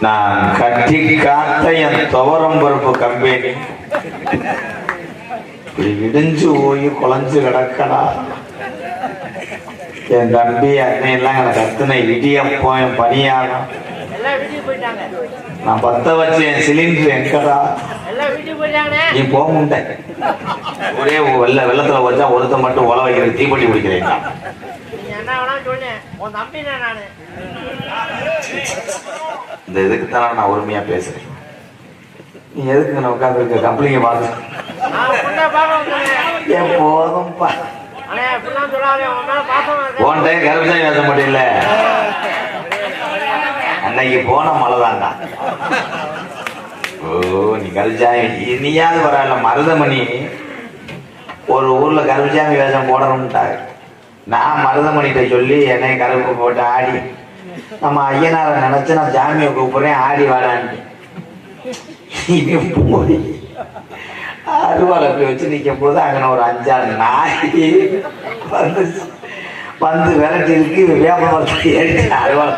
நான் கட்டி காத்த என் துவரம் பருப்பு கம்பெனி இடிஞ்சு போய் குழஞ்சு கிடக்கடா. என் தம்பி அண்ணன் எல்லாம் எனக்கு அத்தனை இடியப்போ என் பணியாகும். நான் பத்த வச்சு என் சிலிண்டர் எங்கடா நீ போக முண்டை ஒரே வெள்ளத்துல வச்சா ஒருத்த மட்டும் உல வைக்கிறது தீப்பட்டி பிடிக்கிறேன். இந்த இதுக்கு தானே நான் உரிமையா பேசுறேன். நீ எதுக்கு நான் உட்காந்து இருக்க கம்பெனிங்க பார்த்து போதும்பா போன டைம் கருப்புசாமி பேச முடியல. அன்னைக்கு போன மழைதான்டா. ஓ நீ கருப்புசாமி நீயாவது வரால. மருதமணி ஒரு ஊர்ல கருப்புசாமி வேஷம் போடணும்ட்டாங்க. நான் மருதமணிகிட்ட சொல்லி என்னை கருப்பு போட்டு ஆடி நம்ம ஐயனாரை நினைச்சு நான் சாமியை கூப்பிடுறேன் ஆடி வாடான்னு. போய் அருவாளை போய் வச்சு நிற்கும் போது அங்கே ஒரு 5-6 நாய் வந்து விரட்டி இருக்கு. வேப்ப மரத்துக்கு ஏறிச்சு அருவாளை.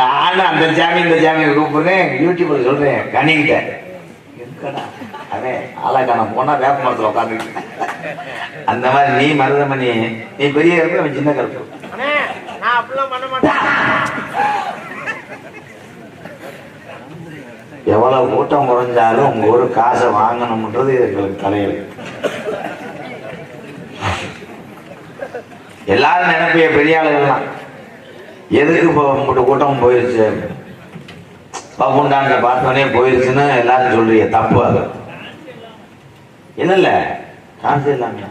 நானும் அந்த சாமி இந்த சாமியை கூப்பிடுறேன். யூடியூப்ல சொல்றேன் கணிக்கிட்ட இருக்கடா அதே ஆளாக்கான போனா வேப்ப மரத்தில் உட்காந்துக்கிட்டு. அந்த மாதிரி நீ மருதமணி நீ பெரிய கருப்பு அவன் சின்ன கருப்பு. எவ்வளவு கூட்டம் குறைஞ்சாலும் உங்க ஒரு காசை வாங்கணும்ன்றது எங்களுக்கு தலையில். எல்லாரும் நினைப்பிய பெரிய ஆளுகள்லாம் எதுக்கு இப்போ உங்கள்கிட்ட கூட்டம் போயிருச்சு பப்புண்டாங்க பார்த்தோன்னே போயிருச்சுன்னு எல்லாரும் சொல்றீங்க. தப்பு அது இல்ல சான்ஸ் இல்லாம.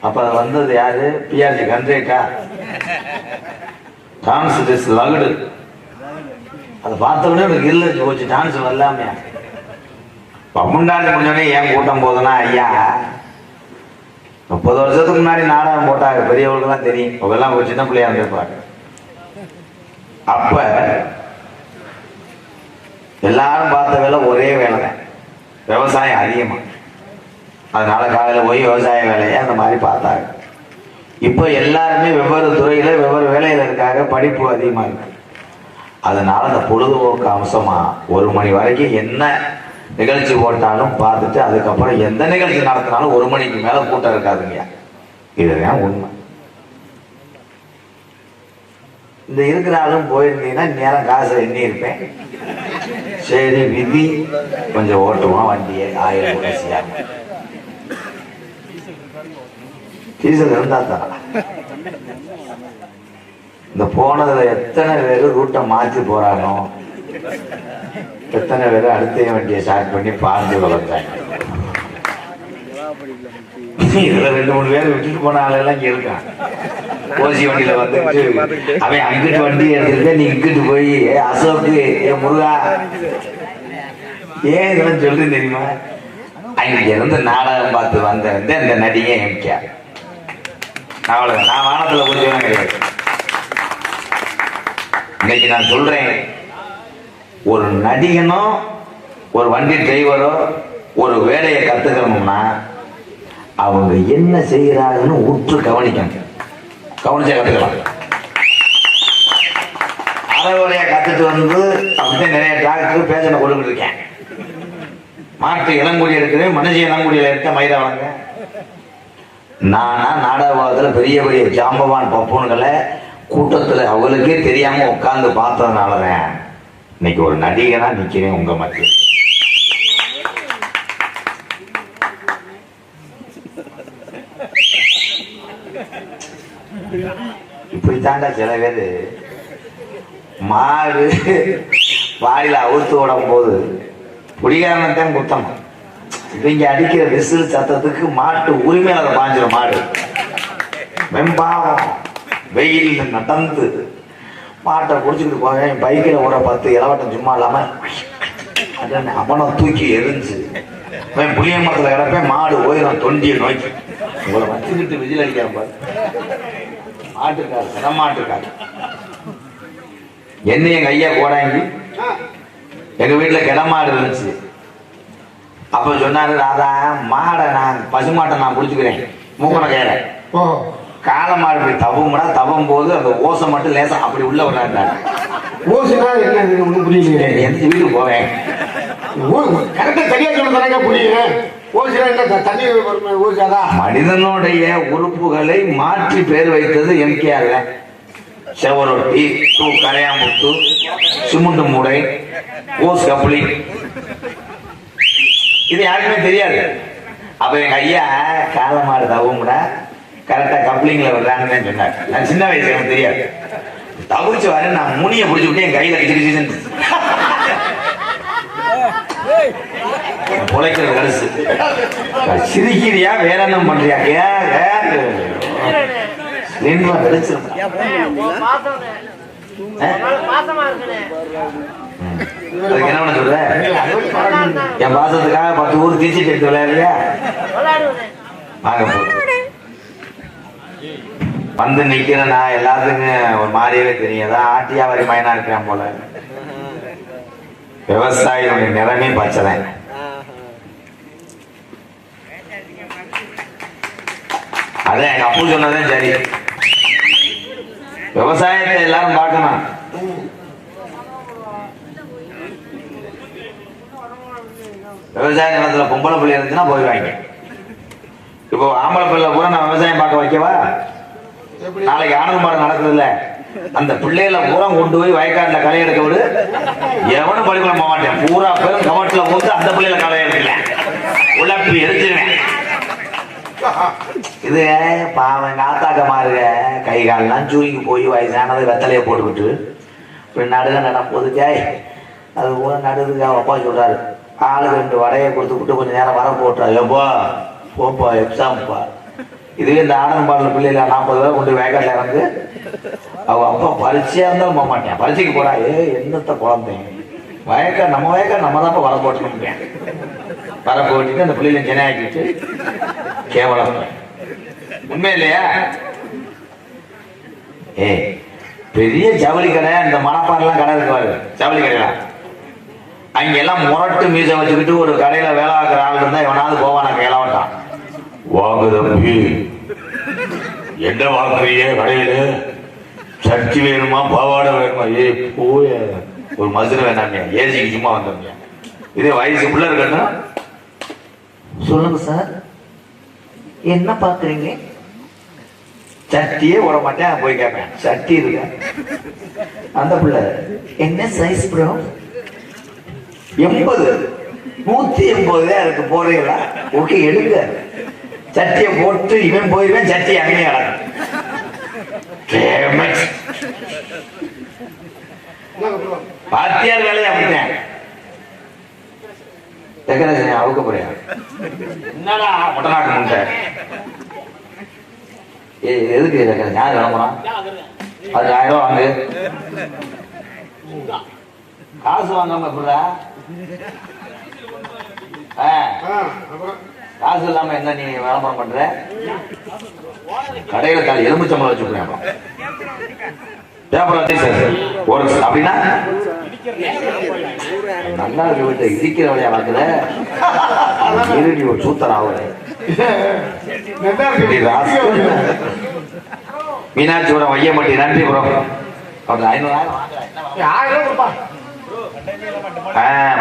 அப்ப அது வந்தது யாரு? பிஆர்ஜி கண்ட்ரேட்டா டான்ஸ் லகுடு. அதை பார்த்தோடனே எனக்கு இல்லை போச்சு டான்ஸ் வரலாமே. பப்புண்டாண்டு முடிஞ்சோடனே ஏன் கூட்டம் போதுன்னா ஐயா 30 வருஷத்துக்கு முன்னாடி நாடகம் போட்டாங்க. பெரியவர்களுக்கெல்லாம் தெரியும். அவெல்லாம் ஒரு சின்ன பிள்ளையா இருந்திருப்பாங்க. அப்ப எல்லாரும் பார்த்த வேலை ஒரே வேலை தான், விவசாயம் அதிகமா. அதனால காலையில போய் விவசாய வேலையை அந்த மாதிரி பார்த்தாங்க. இப்போ எல்லாருமே வெவ்வேறு துறையில வெவ்வேறு வேலையில இருக்காங்க. படிப்பு அதிகமா இருக்கு. அதனால அந்த பொழுதுபோக்கு அம்சமா 1 மணி வரைக்கும் என்ன நிகழ்ச்சி போட்டாலும் பார்த்துட்டு அதுக்கப்புறம் எந்த நிகழ்ச்சி நடத்தினாலும் 1 மணிக்கு மேல கூட்டம் இருக்காதுங்க. இதுதான் உண்மை. இந்த இருக்கிறாலும் போயிருந்தீங்கன்னா நேரம் காசை எண்ணி இருப்பேன். சரி விதி கொஞ்சம் ஓட்டுவோம் வண்டியை 1000 கடைசியாக டீசல் இருந்தா தான். இந்த போனதுல எத்தனை பேர் ரூட்டை மாற்றி போறானோ, எத்தனை பேர் அடுத்த வண்டியை ஸ்டார்ட் பண்ணி பாஞ்சு வளர்த்தாங்க. இதுல 2-3 பேர் விட்டுட்டு போன ஆளெல்லாம் இங்க இருக்கான். ஓசி வண்டியில வந்துட்டு அவன் அங்கிட்டு வண்டி எடுத்துட்டு நீ இங்கிட்டு போய் அசோக்கு முருகா ஏன் இதெல்லாம் சொல்றேன் தெரியுமா? அங்க இருந்து நாடகம் பார்த்து வந்த இந்த நடிகை எம்கே. அவ்வளவுதான். நான் வானத்துல கொஞ்சம் கிடையாது. இன்னைக்கு நான் சொல்றேன், ஒரு நடிகனோ ஒரு வண்டி டிரைவரோ ஒரு வேலையை கத்துக்கணும்னா அவங்க என்ன செய்யறாங்கன்னு உற்று கவனிக்கணும். கவனிச்சா கத்துக்கலாம். அறவேலையை கத்துட்டு வந்து அப்படிதான் நிறைய டாக்டர் பேஷனை கொடுத்துட்டு இருக்கேன். மாட்டு இளங்குடி எடுக்கிறேன், மனுஷ இளங்குடியில இருக்க மயிராவங்க. நானா நாடகத்துல பெரிய பெரிய ஜாம்பவான் பப்புன்களை கூட்டத்துல அவங்களுக்கே தெரியாம உட்கார்ந்து பார்த்ததுனாலதான் இன்னைக்கு ஒரு நடிகனா நிக்கிறேன் உங்க மத்திய. இப்படித்தாண்டா சில பேரு மாடு வாயில அவுத்து விடும் போது புடிகாரத்தான் குத்தம். இவங்க அடிக்கிற விசில் சத்தத்துக்கு மாட்டு உரிமையில அதை பாஞ்சிடும். மாடு வெம்பாவம் வெயில் நடந்து மாட்டை குடிச்சுக்கிட்டு போவேன். என் பைக்கில் ஒரு 10 இளவட்டம் சும்மா இல்லாம அவனை தூக்கி எரிஞ்சு புளிய மரத்துல கிடப்பேன். மாடு ஓயிரம் தொண்டியை நோக்கி உங்களை வச்சுக்கிட்டு விஜில் அடிக்காம பாரு. மாட்டுக்காரு சினமாட்டுக்காரு என்ன எங்க ஐயா கோடாங்கி எங்க வீட்டுல கிடமாடு இருந்துச்சு. அப்ப சொன்னாரு, ராதா மாடை நான் பசுமாட்டை நான் குடிச்சுக்கிறேன் மூக்கனை கேற காலமாடு இப்படி தவமுடா தவம் போது அந்த ஓசை மட்டும் லேசா அப்படி உள்ள விளையாண்டாங்க. ஓசுனா என்ன ஒன்றும் புரியல. எந்த வீட்டுக்கு போவேன் கரெக்டா சரியா சொல்லுறாங்க புரியும். ஓசுனா என்ன தண்ணி ஓசாதா? மனிதனுடைய உறுப்புகளை மாற்றி பேர் வைத்தது எம்கேஆர். செவரொட்டி, கரையாமுத்து, சிமுண்டு மூடை, ஓஸ் கப்பலி, இது யாருக்குமே தெரியாது. அப்ப எங்க ஐயா காலமாடு தவமுடா கரெக்டா கப்ளிங்ல விடுறாங்கன்னு சொன்னார். நான் சின்ன வயசு எனக்கு தெரியாது. தவிர்த்து வர நான் முனியை பிடிச்சு விட்டு என் கையில கிச்சு பொழைக்கிறது கடைசி. சிரிக்கிறியா வேற என்ன பண்றியா? என்ன பண்ண சொல்ற? என் பாசத்துக்காக 10 ஊர் தீச்சிட்டு எடுத்து விளையாடுறியா? வாங்க வந்து நிக்கிறேன். நான் எல்லாத்துக்கும் ஒரு மாதிரியாவே தெரியும். ஆட்டியா வரி மயனா இருக்கிறேன் போல. விவசாயினுடைய நிறமே பச்சதான். அதான் எங்க அப்பா சொன்னதான் சரி. விவசாயத்தை எல்லாரும் பார்க்கணும். விவசாய நிலத்துல பொம்பளை பிள்ளை இருந்துச்சுன்னா போயிடுவாங்க. இப்போ ஆம்பளை பிள்ளை பூரா நான் விவசாயம் பார்க்க வைக்கவா? நாளைக்கு ஆனந்த மரம் நடக்குது இல்ல, அந்த பிள்ளைகளை பூரா கொண்டு போய் வயக்காட்டுல களை எடுக்க விடு. எவனும் பள்ளிக்கூடம் போக மாட்டேன். பூரா பேரும் கவட்டில போட்டு அந்த பிள்ளைகளை களை எடுக்கல, உழப்பி எடுத்துருவேன். இது பாவம் காத்தாக்க மாறுக கை கால்லாம் சூரிக்கு போய் வயசானது வெத்தலையை போட்டுக்கிட்டு இப்படி நடுக நடப்போது ஜாய் அது கூட நடுதுக்கு அப்பா சொல்றாரு, ஆளுக்கு 2 வடையை கொடுத்து விட்டு கொஞ்சம் நேரம் வர போட்டுறாரு. எப்பா போப்பா எக்ஸாம்ப்பா. இதுவே இந்த ஆனந்த பாடல பிள்ளைல 40 ரூபா கொண்டு வேக்காட்டில் இறந்து அவ அப்பா பரீட்சையா இருந்தாலும் போக மாட்டேன். பரீட்சைக்கு போறா. என்னத்த குழந்தைங்க வயக்காடு நம்ம வயக்காடு நம்ம தான் வர போட்டுன்னு வர போட்டுட்டு அந்த பிள்ளைகளை ஜனாக்கிட்டு கேவலம். உண்மை இல்லையா? பெரிய ஜவுளி கடை, இந்த மணப்பாறைலாம் கடை இருக்குவாரு ஜவுளி கடையெல்லாம். அங்க எல்லாம் முரட்டு மீசை வச்சுக்கிட்டு ஒரு கடையில வேலை ஆக்குற ஆள் இருந்தா எவனாவது போவானா கேளவட்டான். வாங்க தம்பி, என்ன வாங்குறீங்க கடையில? சர்ச்சி வேணுமா பாவாடை வேணுமா? போய ஒரு மதுரை வேணாங்க, ஏசிக்கு சும்மா வந்தோங்க. இதே வயசு பிள்ளை இருக்கணும். சொல்லுங்க சார், என்ன பாக்குறீங்க? சட்டியே விட மாட்டேன். போய் கேட்பேன், சட்டி இருக்க. அந்த பிள்ளை என்ன சைஸ் ப்ரோ? 80, 180 இருக்கு. போறீங்களா? ஓகே எடுங்க. சட்டியை போட்டு இவன் போயிருவேன். சட்டி அங்கே பாத்தியார் வேலையை அப்படித்தேன். அவுக்க போறியா? என்னடா மொட்டநாட்டு முண்டை எதுக்கு யார் கிளம்புறான்? அது 1000 ரூபா வாங்கு. காசு வாங்காம எப்படா? காசு இல்லாம என்ன நீ விளம்பரம் பண்ற? கடையில தாலி எலும்புச்சம்பளம் வச்சுக்கிறேன் ஒரு அப்படின்னா நல்லா இருக்க வீட்டை இடிக்கிற வழியா வாக்குற இருடி ஒரு சூத்தர் ஆகுற. மீனாட்சியோட வையமட்டி நன்றி ப்ரோ. 500,000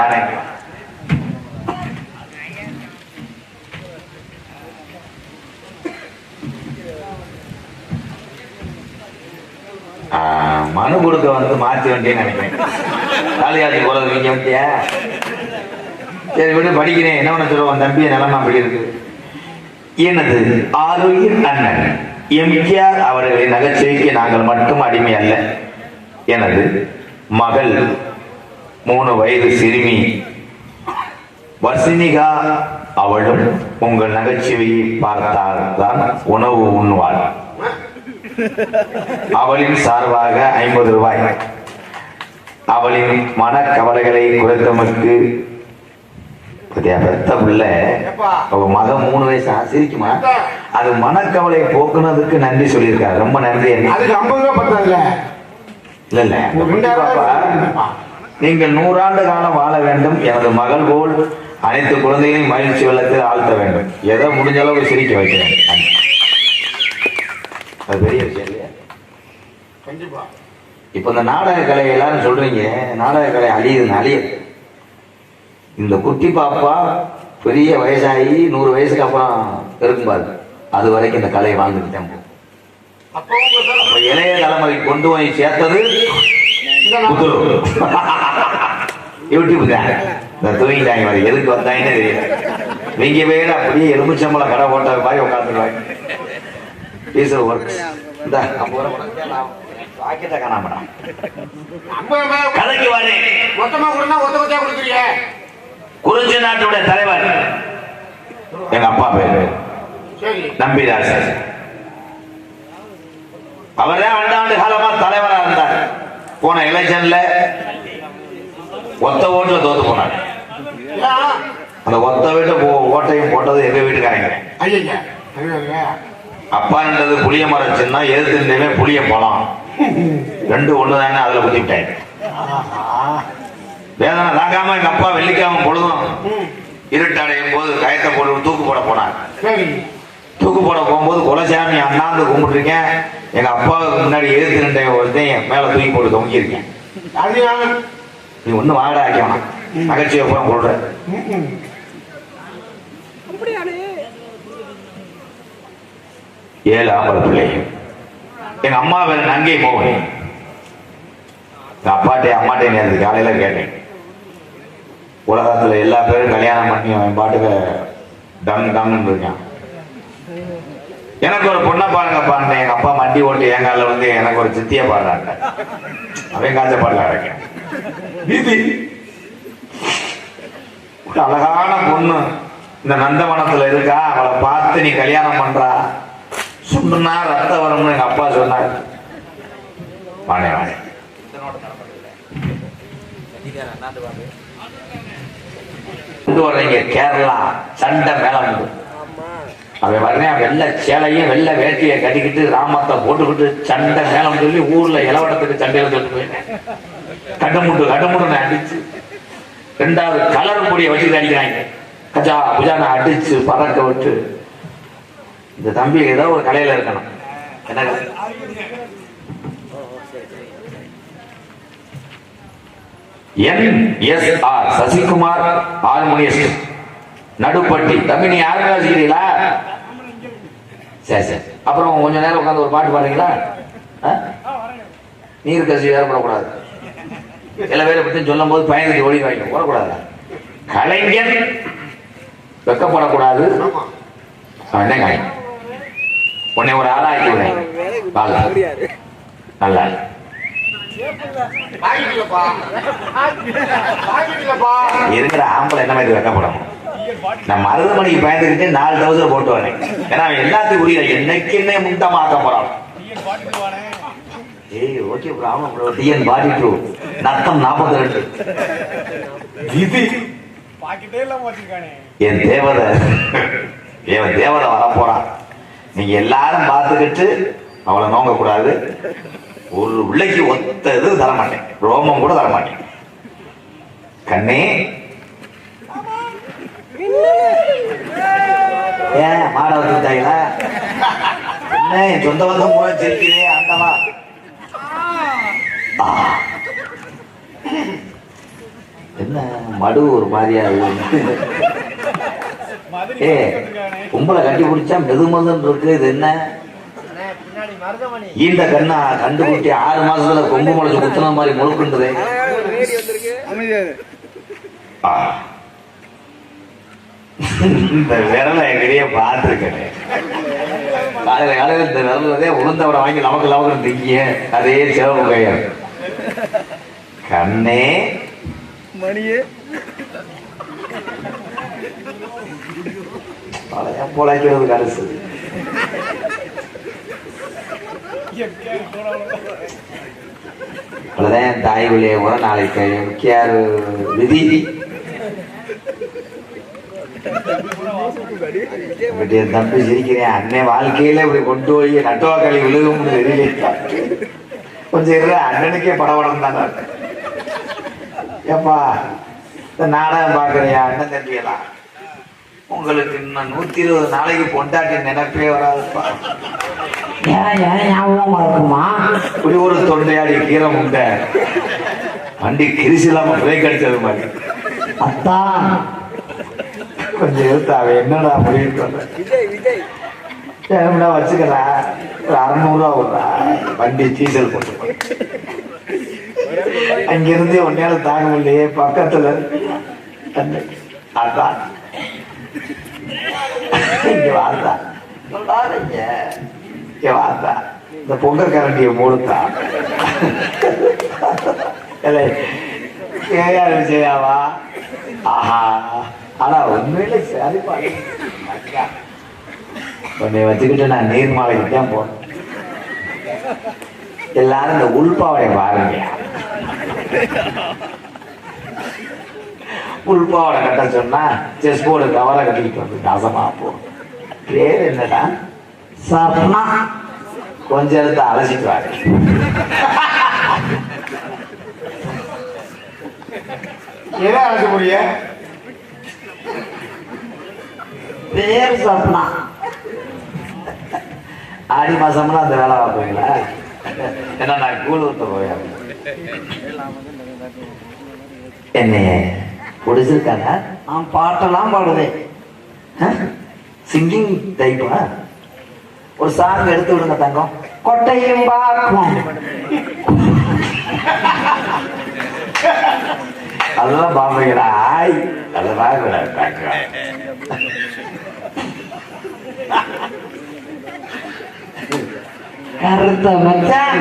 வரேன். மனு கொடுக்க வந்து மாற்றி வந்தேன்னு நினைக்கிறேன். காலியாட்சி போறது நீங்க வந்தியா? சரி விட்டு படிக்கிறேன். என்ன பண்ண சொல்லுவோம், தம்பிய நிலைமை அப்படி இருக்கு. எனது ஆரோக்கிய அண்ணன் எம்கேஆர் அவர்களின் நகைச்சுவைக்கு நாங்கள் மட்டும் அடிமை அல்ல. எனது மகள் 3 வயது சிறுமி வர்சினிகா அவளும் உங்கள் நகைச்சுவையை பார்த்தால்தான் உணவு உண்ணுவாள். அவளின் சார்பாக 50 ரூபாய். அவளின் மனக்கவலைகளை குறைத்தமக்கு பெத்த பிள்ளை மகன் 3 வயசு சிரிக்குமா? அது மனக்கவலை போக்குனதுக்கு நன்றி சொல்லியிருக்காரு. ரொம்ப நன்றி. இல்ல இல்ல நீங்கள் 100 ஆண்டு காலம் வாழ வேண்டும். எனது மகள் போல் அனைத்து குழந்தைகளையும் மகிழ்ச்சி வெள்ளத்தில் ஆழ்த்த வேண்டும். எதை முடிஞ்ச அளவுக்கு சிரிக்க வைக்கிறேன். அது பெரிய விஷயம் இல்லையா? கண்டிப்பா. இப்ப இந்த நாடக கலை எல்லாரும் சொல்றீங்க, நாடக கலை அழியுது. இந்த குட்டி பாப்பா பெரிய வயசாகி 100 வயசுக்கு அப்புறம் இருக்கும்பாரு, அது வரைக்கும் இந்த கலை வாழ்ந்துட்டு தான் போகும். அப்ப இளைய தலைமுறை கொண்டு போய் சேர்த்தது யூடியூப் தான். இந்த தூங்கிட்டாங்க மாதிரி எதுக்கு வந்தாங்கன்னு தெரியல. நீங்க வேற அப்படியே எலுமிச்சம்பளம் கடை போட்ட மாதிரி உட்காந்துருவாங்க. பீஸ் ஒர்க்ஸ் இந்த 50 ரூபா பாக்கெட்டை காணாமடா. கதைக்கு வாரு. மொத்தமா கொடுத்தா ஒத்த கொடுக்குறீங்க. குறிஞ்சி நாட்டுடைய தலைவர் எங்க அப்பா பேரு நம்பிராஜ். அவர் தான் ஆண்டாண்டு காலமா தலைவரா இருந்தார். போன எலெக்ஷன்ல ஒத்த ஓட்டுல தோத்து போனார். அந்த ஒத்த வீட்டு ஓட்டையும் போட்டது எங்க வீட்டுக்காரங்க. அப்பா நின்றது புளிய மரம் சின்ன, எதிர்த்து புளிய பழம், 2 ஒண்ணுதானே, அதுல குத்தி விட்டாங்க. வேதனை தாங்காம எங்க அப்பா வெள்ளிக்கிழமை பொழுதும் இருட்டடையும் போது கயத்தை போட்டு தூக்கு போட போனார். தூக்கு போட போகும்போது குலசாமி அண்ணாந்து கும்பிட்டுருக்கேன். எங்க அப்பாவுக்கு முன்னாடி எதிர்த்து நின்ற ஒருத்தையும் மேல தூக்கி போட்டு தொங்கியிருக்கேன். நீ ஒண்ணு வாடா ஆக்கியவனா நகைச்சுவை பூரா போடுற. 7 ஆம்பளை பிள்ளைங்க. எங்க அம்மா வேற நங்கை போவேன். அம்மாட்டே நேரத்து காலையில கேட்டேன், உலகத்துல எல்லா பேரும் கல்யாணம் பண்ணி அவன் பாட்டுக்கு டங்குன்னு இருக்கான், எனக்கு ஒரு பொண்ணை பாருங்க பாருங்க. எங்க அப்பா மண்டி ஓட்டு என் காலில் வந்து எனக்கு ஒரு சித்திய பாடுறாங்க. அவன் காய்ச்ச பாடல இருக்கேன். அழகான பொண்ணு இந்த நந்தவனத்துல இருக்கா, அவளை பார்த்து நீ கல்யாணம் பண்றா சொன்னா ரத்த வரும்னு எங்க அப்பா சொன்னார். வானே வானே கேரளா சண்டை மேளம். அவன் வரேன் வெள்ளை சேலையும் வெள்ளை வேட்டியை கட்டிக்கிட்டு ராமத்தை போட்டுக்கிட்டு சண்டை மேளம் சொல்லி ஊர்ல இளவட்டத்துக்கு சண்டையில சொல்லிட்டு போயிட்டேன். கட்டமுட்டு அடிச்சு 2வது கலர் பொடியை வச்சுட்டு அடிக்கிறாங்க. கஜா புஜான அடிச்சு பறக்க விட்டு, இந்த தம்பி ஏதோ ஒரு கலையில இருக்கணும். என்ன NSR சசிகுமார் ஹார்மோனியஸ்ட் நடுப்பட்டி. தம்பி நீ யாருமே வச்சுக்கிறீங்களா? சரி சரி. அப்புறம் கொஞ்ச நேரம் உட்காந்து ஒரு பாட்டு பாடுறீங்களா? நீர் கசி ஏற்படக்கூடாது. சில பேரை பற்றி சொல்லும் போது பயந்துட்டு ஓடி வாங்க போடக்கூடாது. கலைஞர் வெக்கப்படக்கூடாது. உன்னை ஒரு ஆளாக்கி விடுறேன். நல்லா இருக்கிற ஆம்பளை என்ன மாதிரி வெக்கப்படும். நான் மருதமணிக்கு பயந்துக்கிட்டு 4000 போட்டு வரேன். ஏன்னா எல்லாத்தையும் புரியல. என்னைக்கு என்ன முட்டமா ஆக்க போறான். ஏய் ஓகே ப்ரோ, ஆமா ப்ரோ. டிஎன் 42 நத்தம் 42 என் தேவதை வர போறான். நீங்க எல்லாரும் பார்த்துக்கிட்டு அவளை நோங்க கூடாது. ஒரு பிள்ளைக்கு ஒத்த இது தரமாட்டேன், ரோமம் கூட தரமாட்டேன். கண்ணே ஏன் மாட வந்துட்டாங்களா? என்ன என் சொந்த பந்தம் போல சிரிக்கிறே ஆண்டவா. என்ன மடு ஒரு மாதிரியா கும்பலை கட்டி பிடிச்சா மெதுமதுன்னு இருக்கு. இது என்ன இந்த கண்ணா கண்டுபிடி 6 மாசத்துல கொம்பு முளைச்சு குத்துன மாதிரி முழுக்குன்றது. இந்த விரலை எங்கடையே பார்த்துருக்கேன். காலையில இந்த விரலே உளுந்தவரை வாங்கி நமக்கு திங்கிய அதே சிவப்பு கையர். கண்ணே மணியே பொழைக்கிறது கருசு. அவ்வளவுதான் தாய் வழியை கூட நாளைக்கு முக்கியாரு விதி. தம்பி சிரிக்கிறேன். அன்னை வாழ்க்கையில இப்படி கொண்டு போய் நட்டுவாக்களி விழுகும் தெரியல. கொஞ்சம் இருக்க அண்ணனுக்கே படபடம் தானே. ஏப்பா இந்த நாடகம் பாக்குறியா அண்ணன் தம்பியெல்லாம், உங்களுக்கு இன்னும் 120 நாளைக்கு பொண்டாட்டி நினைப்பே வராதுப்பா. ஏன் ஞாபகமா இருக்குமா? இப்படி ஒரு தொண்டையாடி கீரை முண்டை வண்டி கிரிசு இல்லாம பிரேக் அடிச்சது மாதிரி. அத்தான் கொஞ்சம் எடுத்து அவன் என்னடா முடிவு சொல்றா வச்சுக்கிறா. ஒரு 600 விடுறா வண்டி டீசல் போட்டு. அங்கிருந்து ஒன்னால தாங்க முடியலையே பக்கத்துல அதான் இங்க வார்த்தா சொல்லாதீங்க. இங்க வார்த்தா இந்த பொங்கல் கரண்டிய மூடுத்தா கேயாரு செய்யாவா? ஆஹா, ஆனா உண்மையில சரிப்பா. உன்னை வச்சுக்கிட்டு நான் நீர்மாலைக்கு தான் போனேன். எல்லாரும் இந்த உள்பாவை பாருங்க. உள்பாவோட கட்ட சொன்னா செஸ் போர்டு கவரை கட்டிக்கிட்டு வந்து நாசமா போ. பேர் என்னடா? சப்னா. கொஞ்சம் எடுத்து அலசிட்டு வாங்க. எதை அழைக்க முடிய? பேர் சப்னா. ஆடி மாசம்லாம் அந்த வேலை பார்ப்பீங்களா? ஏன்னா நான் கூழ் ஊத்த போவேன். என்னைய பிடிச்சிருக்காங்க. நான் பாட்டெல்லாம் பாடுவேன். சிங்கிங் டைப்பா? ஒரு சாங் எடுத்து விடுங்க தங்கம். கொட்டையும் பார்க்கும். அதெல்லாம் பாப்பீங்களா? ஆய் அதெல்லாம் கூட கருத்த மச்சான்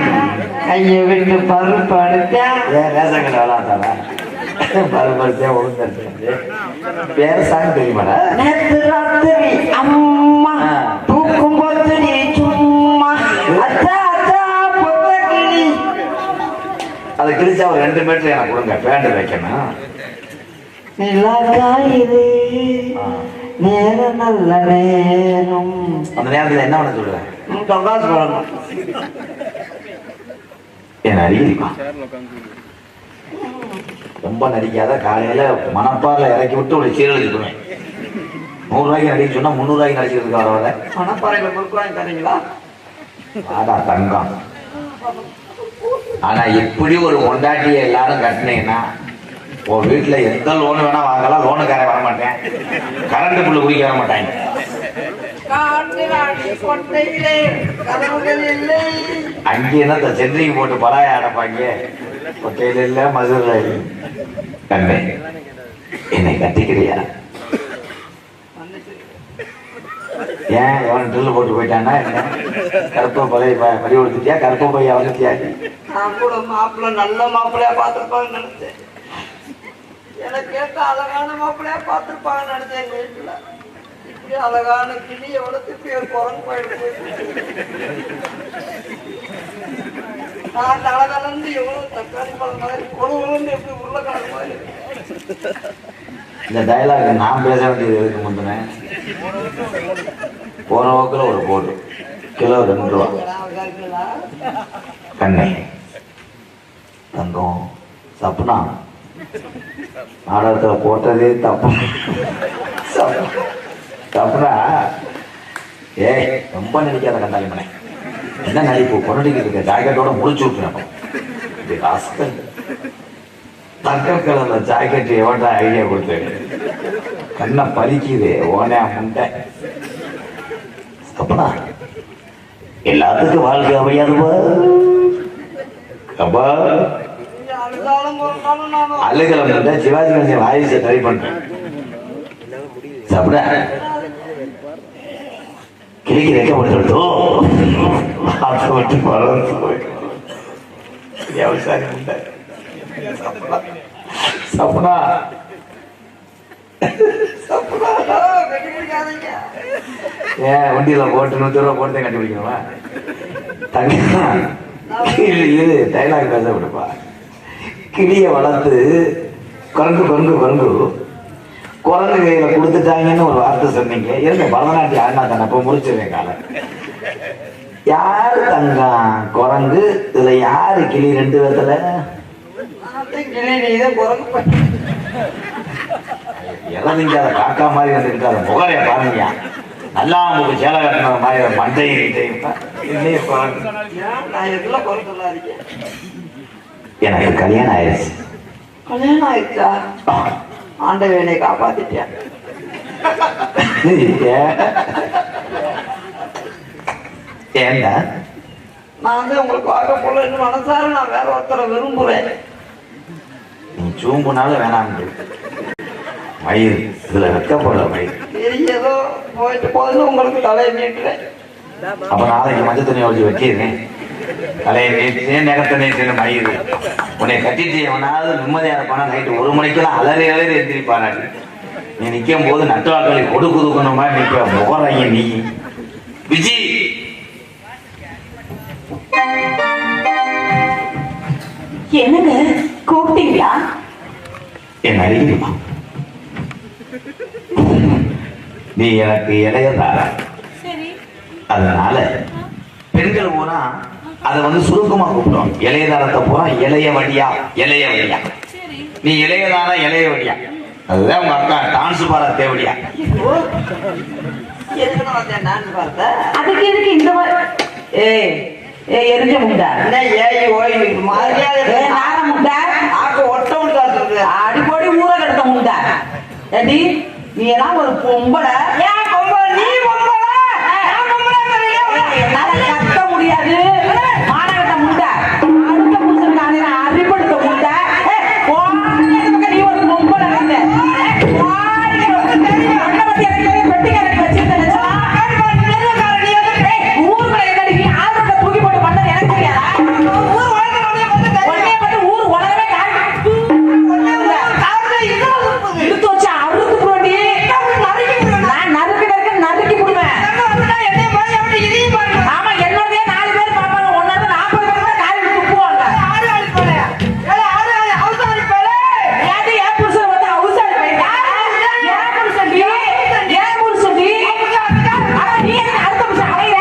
கையை விட்டு பருப்பு அடித்தேன். ஏன் ரேஷன் கடை விளாட்டாரா? பருப்படிச்சா ஒழுங்கு. வேற சாங் தெரியுமாடா? நேற்று ராத்திரி அம்மா தூக்கும் போது நீ சும்மா அச்சா அச்சா பொத்த கிளி. அதை கிழிச்சா ஒரு 2 மீட்டர் எனக்கு கொடுங்க. பேண்ட் வைக்கணும். நிலா காயுது நேரம் நல்ல நேரம். அந்த நேரத்தில் என்ன பண்ண சொல்றேன்? தொகாசு போடணும். என் அறிவிப்பா ரொம்ப நடிக்காத. காலையில மணப்பாறையில இறக்கி விட்டு ஒரு சீரல் எடுத்துக்குவேன். 100 ரூபாய்க்கு நடிக்க சொன்னா 300 ரூபாய்க்கு நடிச்சிருக்கு. வர மணப்பாறையில் முறுக்குவாங்க தரீங்களா? ஆடா தங்கம். ஆனா இப்படி ஒரு கொண்டாட்டியை எல்லாரும் கட்டினீங்கன்னா உன் வீட்டுல எந்த லோனு வேணா வாங்கலாம். லோனுக்காரன் வர மாட்டேன். கரண்ட் புல்லு குடிக்க வர மாட்டாங்க. அங்கே என்ன சென்னைக்கு போட்டு பலாய அடைப்பாங்க. கொட்டையில இல்ல மதுரையில இல்லை. கண்ணே என்னை கட்டிக்கிறியா? ஏன் எவன் ட்ரில் போட்டு போயிட்டானா என்ன? கருப்ப பழைய பறி கொடுத்துட்டியா? கருப்ப பைய வந்துட்டியா? நான் கூட மாப்பிள்ள நல்ல மாப்பிள்ளையா பார்த்துருப்பாங்கன்னு நினைச்சேன். எனக்கு கேட்ட அழகான மாப்பிள்ளையா பார்த்துருப்பாங்கன்னு நினைச்சேன். எங்க வீட்டுல இப்படி அழகான கிளிய வளர்த்து இப்படி ஒரு குரங்கு போயிட்டு நான் தளதளந்து எவ்வளவு தக்காளி பழம் மாதிரி கொழுவுன்னு எப்படி உருளைக்கிழங்கு மாதிரி. இந்த டைலாக் நான் பேச வேண்டியது எதுக்கு முந்தின? போன போக்கில் ஒரு போட்டு கிலோ 2 ரூபா. கண்ணே தங்கம் சப்னா நாடகத்தில் போட்டதே தப்பு. தப்புனா ஏய் ரொம்ப நடிக்காத கண்டாளி மனை. என்ன நடிப்பு கொண்டாடிக்கிட்டு இருக்க? ஜாக்கெட்டோட முடிச்சு விட்டுறேன். இது ராஸ்கல் தங்கல் கலர்ல ஜாக்கெட் எவன்டா ஐடியா கொடுத்து? கண்ணை பறிக்குது ஓனே முண்டை. அப்பனா எல்லாத்துக்கும் வாழ்க்கை அமையாதுப்பா. அப்பா அழுகல முண்டை. சிவாஜி கணேசன் வாரிசை ட்ரை பண்றேன். சாப்பிட கிளிக்கு வைக்கப்படுத்தோ அதை விட்டு வளர்ந்து போயிடும். விவசாயி முண்டை சப்னா ஏன் வண்டியில போட்டு 100 ரூபா போட்டு கண்டுபிடிக்கணுமா? இது டைலாக் பேச விடுப்பா. கிளிய வளர்த்து குரங்கு குரங்கு குரங்கு குரங்கு கையில கொடுத்துட்டாங்கன்னு ஒரு வார்த்தை சொன்னீங்க. இருந்த பரதநாட்டியம் ஆடினா தானே அப்ப முடிச்சிருவேன் காலம். யாரு தங்கம் குரங்கு? இதுல யாரு கிளி? 2 பேத்துல இறந்துங்க. அதை காக்கா மாதிரி வந்துக்கிட்டு அதை முகரைய பாருங்க. நல்லா உங்களுக்கு சேலை கட்டின மாதிரி மண்டையும் இல்லையே நான் எதுல குறைச்சலா இருக்கேன்? எனக்கு கல்யாணம் ஆயிடுச்சு. கல்யாணம் ஆயிடுச்சா? ஆண்டவனை காப்பாத்திட்டேன். ஏன்னா நான் வந்து உங்களுக்கு பார்க்க போல இன்னும் மனசார நான் வேற ஒருத்தரை விரும்புறேன். நீ சூம்புனாலும் வேணாம் மயிர் இதுல வைக்க போல மயிர். சரி ஏதோ போயிட்டு போதுன்னு உங்களுக்கு தலையை நீட்டுறேன். அப்ப நாளைக்கு மஞ்சள் துணி வச்சு வைக்கிறேன். தலையை நீட்டுறேன், நெகத்தை நீட்டுறேன் மயிர். உன்னை கட்டிட்டு எவனாவது நிம்மதியா இருப்பானா? நைட்டு 1 மணிக்கெல்லாம் அலறி எந்திரிப்பானாடி. நீ நிற்கும் போது நட்டுவாக்களை கொடுக்குதுக்கணும் மாதிரி நிற்ப முகறாங்க நீ. விஜி என்னங்க கூப்பிட்டீங்களா? என் அறிவிமா நீ எனக்கு இளையதார. அதனால பெண்கள் பூரா அதை வந்து சுருக்கமா கூப்பிட்டோம். இளையதாரத்தை பூரா இளைய வழியா, இளைய வழியா. நீ இளையதாரா இளைய வழியா. அதுதான் உங்க அக்கா டான்ஸ் பாரா தேவடியா. எதுக்குன்னு வந்தேன் டான்ஸ் பார்த்த? அதுக்கு எதுக்கு இந்த மாதிரி எரிஞ்ச முண்டா ஏய் ஓய் மாதிரியா நார முண்டா ஆக்க ஒட்ட முண்டா இருக்கு. அடிப்படி ஊற கெடுத்த முண்டா. ஏடி நீ எல்லாம் ஒரு பொம்பளை. ஏன் பொம்பளை? நீ பொம்பளை, நான் பொம்பளை. என்னால கத்த முடியாது. மானகட்ட முண்டா அடுத்த புருஷன் காலையில அறிப்படுத்த முண்டா. நீ ஒரு பொம்பளை வந்து ஊருக்குள்ள என்னடி ஆளுக்கு தூக்கி போட்டு பண்ணது எனக்கு தெரியாதா? உடனே வந்து ஊர் உலகமே இழுத்து வச்சு அறுத்து போடி. நான் நறுக்கு நறுக்கி போடுவேன். ஆமா என்னோடய 4 பேர் பார்ப்பாங்க. ஒன்னாவது 40 பேர் தான் காலி துப்புவாங்க. ஏன் ஏன் புருஷன் வந்து அவுசாரி போயிட்டா? ஏன் புருஷன் டி? ஏன் புருஷன் டி? ஆனா நீ என்ன அடுத்த புருஷன் அலையிற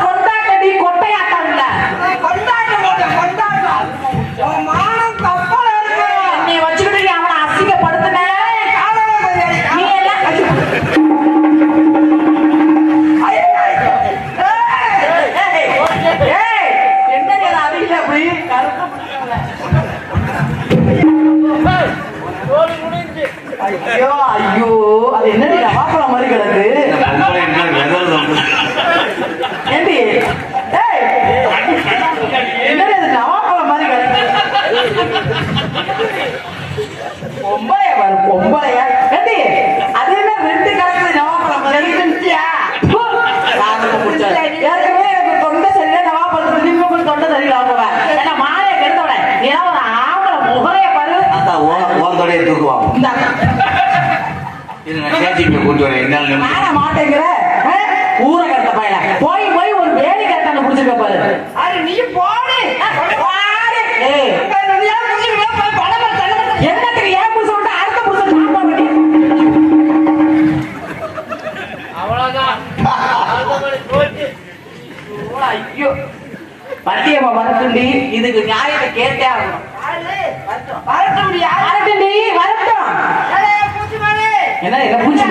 கொண்டாட்டடி கொட்டையாட்டம் இல்ல. நீ வச்சுக்கிட்டு நீ அவனை அசிங்கப்படுத்தின. நீ எல்லாம் என்ன அறிவில அப்படி ஐயோ ஐயோ அது என்னடி நவாப்பழம் மாதிரி கிடக்கு. ஏண்டி என்னடி அது நவாப்பழம் மாதிரி கிடக்கு. பொம்பளைய பாரு பொம்பளைய. ஏண்டி அது என்ன 2 கிடக்குது நவாப்பழம் மாதிரி இருந்துச்சியா? ஏற்கனவே எனக்கு தொண்டை சரியில்லை. நவாப்பழம் திரும்ப தொண்டை சரியில்லை. ஆகுவேன் ஏன்னா மாலையை கெடுத்தவன ஏன்னா ஒரு ஆம்பளை முகரைய பாரு. ஓந்தோடைய தூக்குவாங்க. இந்த கூட்டு வரேன். மாற மாட்டேங்கிற ஊரை கட்ட பையல போய் போய் ஒரு வேலி கட்டான புடிச்சிருக்க பாரு. அது நீ போடு. என்னத்துக்கு ஏன் புருஷன் விட்டு அடுத்த புருஷன் சாப்பாடு ஐயோ பட்டியம்மா வரட்டுண்டி. இதுக்கு நியாயத்தை கேட்டே ஆகணும். வரட்டும் வரட்டும். என்ன என்ன பூச்சி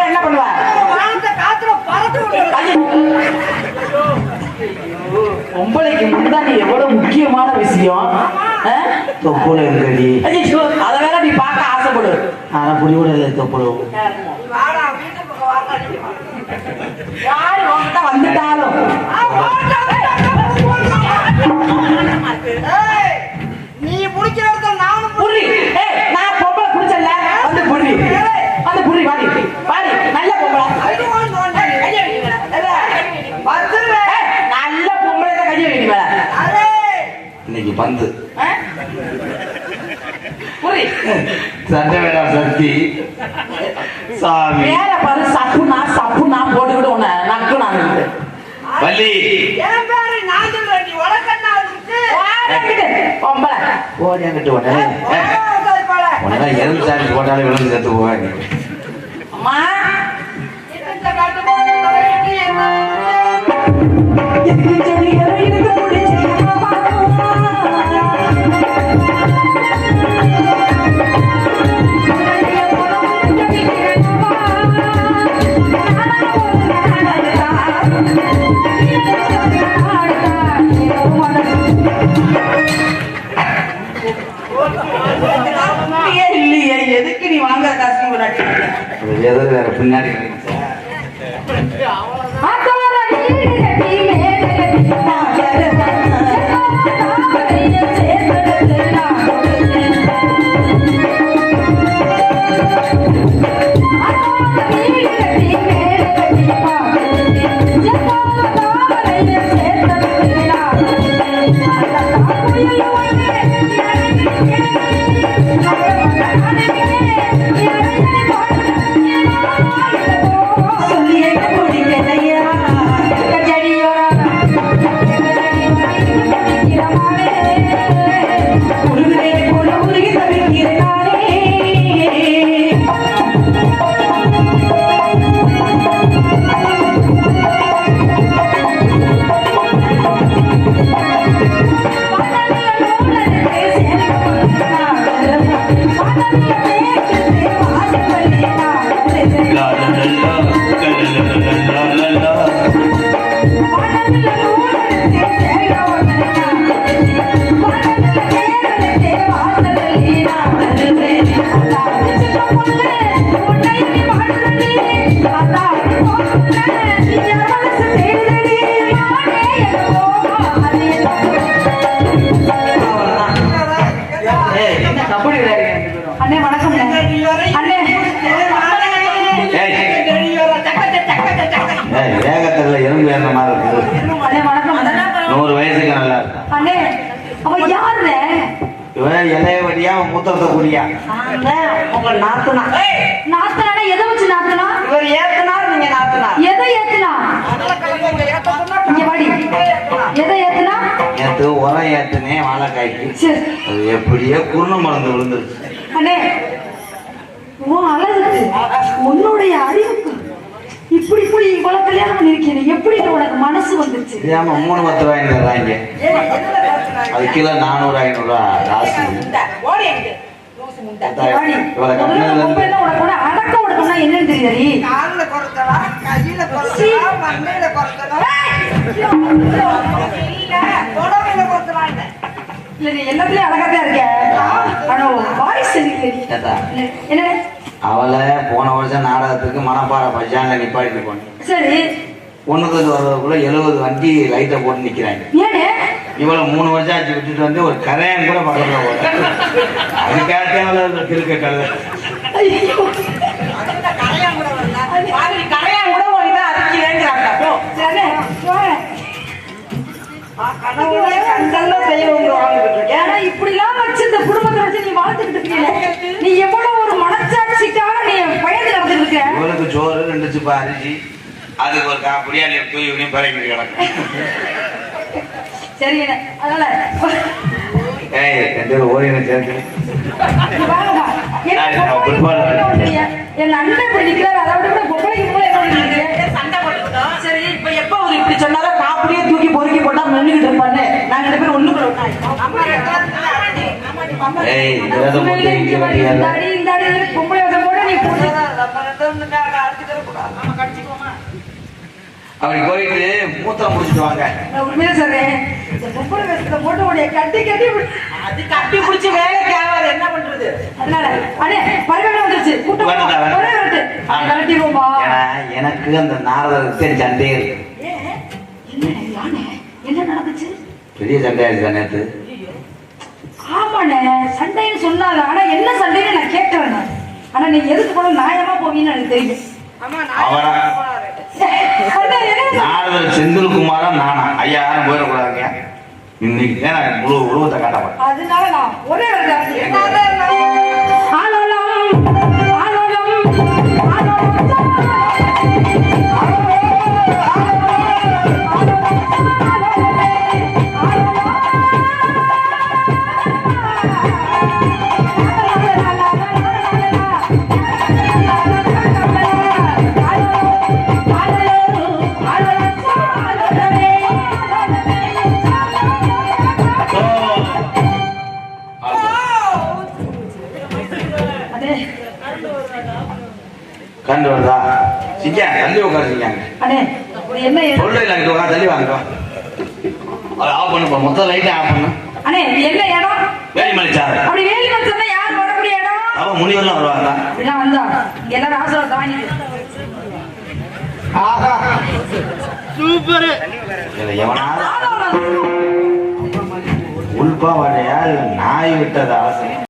என்ன பண்ணுவ? பொம்பளைக்கு முன்னாடி எவ்வளவு முக்கியமான விஷயம். தொப்புல இருக்கடி. அத வேற நீ பார்க்க ஆசைப்படு. ஆனா புடிவிடல தொப்புல. யாரு உங்ககிட்ட வந்துட்டாலும் நீ முடிக்கிற இடத்துல நானும் புரி. நான் பொம்பளை புடிச்சல வந்து புரி. வந்து புரி வாடி வாடி நல்ல பொம்பளை. நல்ல பொம்பளை கையை வைடி வேலை. இன்னைக்கு பந்து புரி சண்டை வேணாம் சக்தி சாமி. வேற பாரு சப்புனா போட்டுக்கிட்டு உன்னை நக்கு நான் வள்ளி என் பேரு நான் சொல்றேன். நீ உலகன்னா பொம்பளை ஓடியாங்கிட்டு உடனே உடனே எறும்பு சாமி போட்டாலும் விழுந்து செத்து போவாங்க. அம்மா இந்த காட்டு இல்லையே எதுக்கு நீ வாங்குற காசு ஏதோ வேற பின்னாடி அண்ணே வணக்கம் அண்ணே வேகத்துல எறும்பு ஏறின மாதிரி இருக்குது. அண்ணே வணக்கம் 100 வயசுக்கு நல்லா இருக்கும். அண்ணே அவன் யாருண்ணே? இவன் இலைய வழியா மூத்தத்தை குடியா உங்க நாத்துனா நாத்தனா எதை வச்சு நாத்தனா? இவர் ஏத்துனார், நீங்க நாத்துனா. எதை ஏத்துனா? இங்க வாடி. எதை ஏத்துனா? நேற்று உரம் ஏத்துனேன் வாழைக்காய்க்கு. சரி அது எப்படியே குருண மருந்து விழுந்துருச்சு. அண்ணே உன் அழகுக்கு உன்னுடைய அறிவுக்கு இப்படி இப்படி இவ்வளவு கல்யாணம் பண்ணிருக்கேன், எப்படி உனக்கு மனசு வந்துச்சு? ஏமா 3-10 ரூபாய் தர்றாங்க. அது கிலோ 400-500 காசு. வாடி. இவரை கட்டினதுல உனக்கு இருந்து கூட அடக்கம் ஒடுக்கம்னா என்னன்னு தெரியாது. கால்ல குறைச்சலா, கையில குறைச்சலா, மண்டையில குறைச்சலா, உடம்புல குறைச்சலா இல்ல. இல்ல நீ எல்லாத்துலயும் அழகாதான் இருக்க. ஆனா வாய்ஸ் ஏத்தா, என்ன? அவளை போன வருஷம் நாடகத்துக்கு மணப்பாறை பஜான்ல நிப்பாட்டி போனேன். சரி ஒண்ணுக்கு வர்றதுக்குள்ள 70 வண்டி லைட்டை போட்டு நிக்கிறாங்க. ஏனே இவ்வளவு 3 வருஷம் ஆச்சு விட்டுட்டு வந்து ஒரு கரையான் கூட பக்கத்துல போல அதுக்காக கிறுக்க கழுத. ஐயோ அந்த கரையான் கூட வரல. பாரு கரையான் கூட போயிதான் அரைக்கிறேங்கிறாங்க. போ சரி போறேன். கனவுல கண்டெல்லாம் செய்யறவங்க வாழ்ந்துட்டு இருக்கேன். ஏன்னா இப்படிலாம் வச்சு இந்த குடும்பத்தை வச்சு நீ வாழ்ந்துட்டு இருக்கீங்க. நீ எவ்வளவு ஒரு மனச்சாட்சிக்காக நீ பயந்து நடந்துட்டு இருக்க. இவளுக்கு சோறு 2 சிப்பா அரிசி, அதுக்கு ஒரு காப்படியா தூய் இப்படியும் பறக்கிட்டு கிடக்கும். சரி அதனால ஏய் 2 ஓரின சேர்த்து வாங்கப்பா. என் அண்ணன் இப்படி நிக்கிறாரு, அதை விட பொம்பளைக்கு போல என்ன சண்டை போட்டுக்கிட்டோம். சரி இப்ப எப்ப ஒரு இப்படி சொன்னாலும் காப்படியே தூக்கி பொறுக்கி போட்டா மென்னுகிட்டு இருப்பான்னு நாங்க 2 பேரும் ஒண்ணுக்குள்ள ஏய் இதெல்லாம் முட்டை இங்க வரியாத. பொம்பளை வசம் போட நீ போட்டு நம்ம ரெண்டு பேரும் அடிச்சுக்கிற கூடாது. நம்ம கடிச்சுக்கோமா? அப்படி போயிட்டு மூத்திரம் முடிச்சுட்டு வாங்க. நான் உண்மையில சொல்றேன், இந்த பொம்பளை வேஷத்துல போட்டு உடைய கட்டி அது கட்டி பிடிச்சி வேலைக்கு ஆகாது, என்ன பண்றது? அதனால அண்ணே பரிமாணம் வந்துருச்சு. கூட்டம் வேண்டாம், வேண்டாம். ஒரே வரட்டு கலட்டிடுவோம்பா. ஏன்னா எனக்கு அந்த நாரதருக்கு சண்டையே இருக்கு. என்ன யானே என்ன நடந்துச்சு? பெரிய சண்டை ஆயிடுச்சு நேற்று. ஆமாண்ணே சண்டைன்னு சொன்னாங்க, ஆனா என்ன சண்டைன்னு நான் கேட்கறேன். ஆனா நீங்க எதுக்கு போன நியாயமா போவீங்கன்னு எனக்கு தெரியும். அவரா நாரதர் செந்தில்குமாரா நானா ஐயா யாரும் போயிடக்கூடாதுங்க. இன்னைக்கு நான் முழு உருவத்தை காட்ட மாட்டேன். அதனால நான் ஒரே கண்டு வருதா சிக்கா தள்ளி உட்காரு சிக்காங்க அண்ணே இது என்ன இடம்? சொல்றேன் அங்கிட்டு உட்காந்து தள்ளி வாங்க அதை ஆஃப் பண்ணுப்பா மொத்தம் லைட்டை ஆஃப் பண்ணு அண்ணே இது என்ன இடம்? வேலிமலைச்சாரு அப்படி வேலிமலை சொன்னா யார் வரக்கூடிய இடம்? அவன் முனிவர்லாம் வருவாங்க இப்படிலாம் வந்தா இங்க எல்லாரும் ஆசீர்வாதம் வாங்கிட்டு ஆஹா இதுல எவனாவது உள்பா வரையா நாய் விட்டது ஆசை